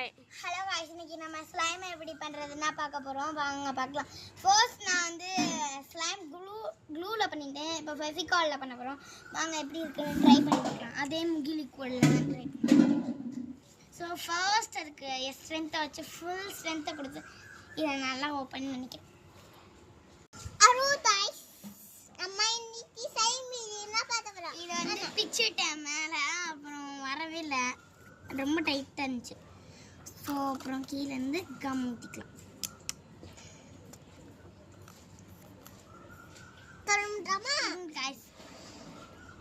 Hello guys, இன்னைக்கு நம்ம slime எப்படி பண்றதுன்னா பார்க்க போறோம். வாங்க பார்க்கலாம். ஃபர்ஸ்ட் நான் வந்து ஸ்லைம் க்ளூல பண்ணிட்டேன். இப்போ ஃபெவிகால்ல பண்ண போறோம். வாங்க எப்படி இருக்குன்னு ட்ரை பண்ணி பார்க்கலாம். அதே முகி லிக்விட்ல ட்ரை பண்ணலாம். சோ ஃபர்ஸ்ட் இருக்கு ஸ்ட்ரெngth வச்சு ஃபுல் ஸ்ட்ரெngth கொடுத்து இத நல்லா ஓபன் பண்ணிக்கிறேன். ஹலோ गाइस, நம்ம இன்னைக்கு ஸ்லைம் என்ன பார்க்க போறோம். இது வந்து பிச்சிட்டேன் மேல, அப்புறம் வரவே இல்ல, ரொம்ப டைட்டா இருந்துச்சு. ஸோ அப்புறம் கீழே இருந்து கம் ஊற்றிக்கலாம்.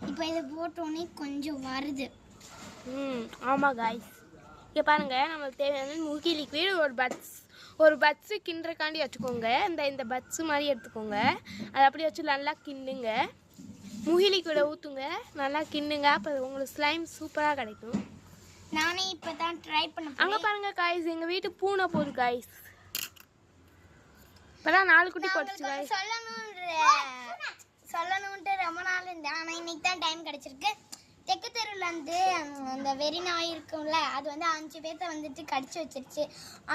இப்போ இதை போட்டோன்னே கொஞ்சம் வருது. ஆமாம் காய்ஸ், இங்கே பாருங்கள், நம்மளுக்கு தேவையான முகி லிக்விட் ஒரு பட்ஸு கிண்டுறக்காண்டி வச்சுக்கோங்க. இந்த பட்ஸு மாதிரி எடுத்துக்கோங்க. அதை அப்படி வச்சு நல்லா கிண்டுங்க. முகி லிக்விடை ஊற்றுங்க, நல்லா கிண்டுங்க. அப்போ உங்களுக்கு ஸ்லைம் சூப்பராக கிடைக்கும். நானே இப்போ தான் ட்ரை பண்ண. அங்கே பாருங்கள் காய்ஸ், எங்கள் வீட்டு பூனை போகுது காய்ஸ். இப்போதான் 4 குட்டி போட்டுச்சு காய்ஸ். சொல்லணுன்ட்டு ரொம்ப நாள் இருந்தேன், ஆனால் இன்னைக்கு தான் டைம் கிடச்சிருக்கு. தெற்கு தெருவில் வந்து அந்த வெறி நாய் இருக்கும்ல, அது வந்து 5 பேர்த்த வந்துட்டு கடிச்சு வச்சிருச்சு.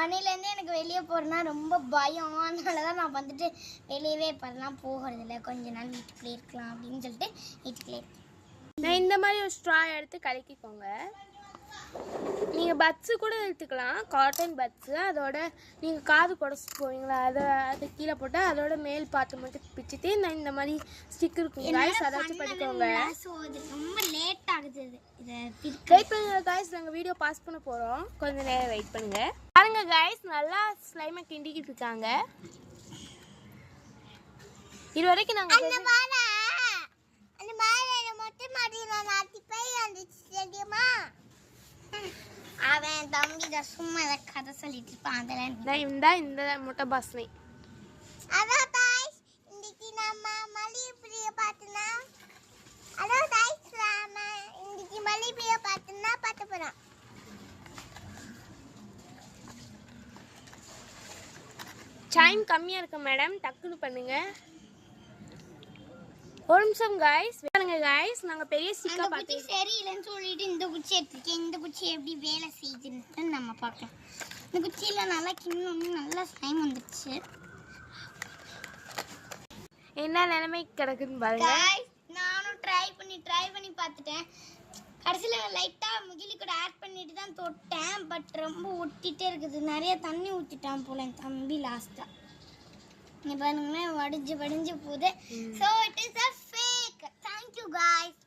அன்னையிலேருந்து எனக்கு வெளியே போகிறேன்னா ரொம்ப பயம். அதனால தான் நான் வந்துட்டு வெளியவே இப்போலாம் போகிறதில்ல. கொஞ்ச நாள் வீட்டுக்குள்ளே இருக்கலாம் அப்படின்னு சொல்லிட்டு வீட்டுக்குள்ளே இருக்கேன். நான் இந்த மாதிரி ஒரு ஸ்ட்ரா எடுத்து கலக்கிக்கோங்க. நீங்கள் பட்ஸு கூட எடுத்துக்கலாம், காட்டன் பட்ஸு. அதோட நீங்கள் காது குடச்சி போவீங்களா, அதை கீழே போட்டால் அதோட மேல் பாட்டு மட்டும் பிச்சுட்டு இந்த மாதிரி ஸ்டிக் இருக்கும் காய்ஸ், அதை வச்சு பண்ணிக்கோங்க. ரொம்ப லேட் ஆகுது. வெயிட் பண்ணுங்க காய்ஸ், நாங்கள் வீடியோ பாஸ் பண்ண போகிறோம். கொஞ்சம் நேரம் வெயிட் பண்ணுங்க. பாருங்க காய்ஸ், நல்லா ஸ்லைமை கிண்டிக்கிட்டு இருக்காங்க. இது வரைக்கும் நாங்கள் அவன் தம்பி தான் சும்மா இதை கதை சொல்லிட்டு இருப்பான். இந்த முட்டை பாஸ்னை. அதான் गाइस, இன்னைக்கு நம்ம மல்லிகைப்பூவை பார்த்தனா, அதான் गाइस நாம இன்னைக்கு மல்லிகைப்பூவை பார்த்தனா பார்க்க போறோம். டைம் கம்மியாக இருக்கு மேடம், டக்குன்னு பண்ணுங்க. ஒரு நிமிஷம் காய்ஸ் பாருங்க காய்ஸ், நாங்கள் பெரிய ஸ்டிக்காக பார்த்து சரியில்லைன்னு சொல்லிட்டு இந்த குச்சி எடுத்துருக்கேன். இந்த குச்சி எப்படி வேலை செய்யுதுன்னு நம்ம பார்க்கலாம். இந்த குச்சியில் நல்லா கிண்ணொன்னு நல்லா ஸ்லைம் வந்துடுச்சு. என்ன நிலைமை கிடக்குன்னு பாருங்க. நானும் ட்ரை பண்ணி பார்த்துட்டேன். கடைசியில் லைட்டாக முகிலி கூட ஆட் பண்ணிட்டு தான் தொட்டேன். பட் ரொம்ப ஒட்டிகிட்டே இருக்குது. நிறைய தண்ணி ஊற்றிட்டான் போல என் தம்பி லாஸ்ட்டாக. இங்கே பாருங்களேன், வடிஞ்சு போகுது. So it is a fake. Thank you guys.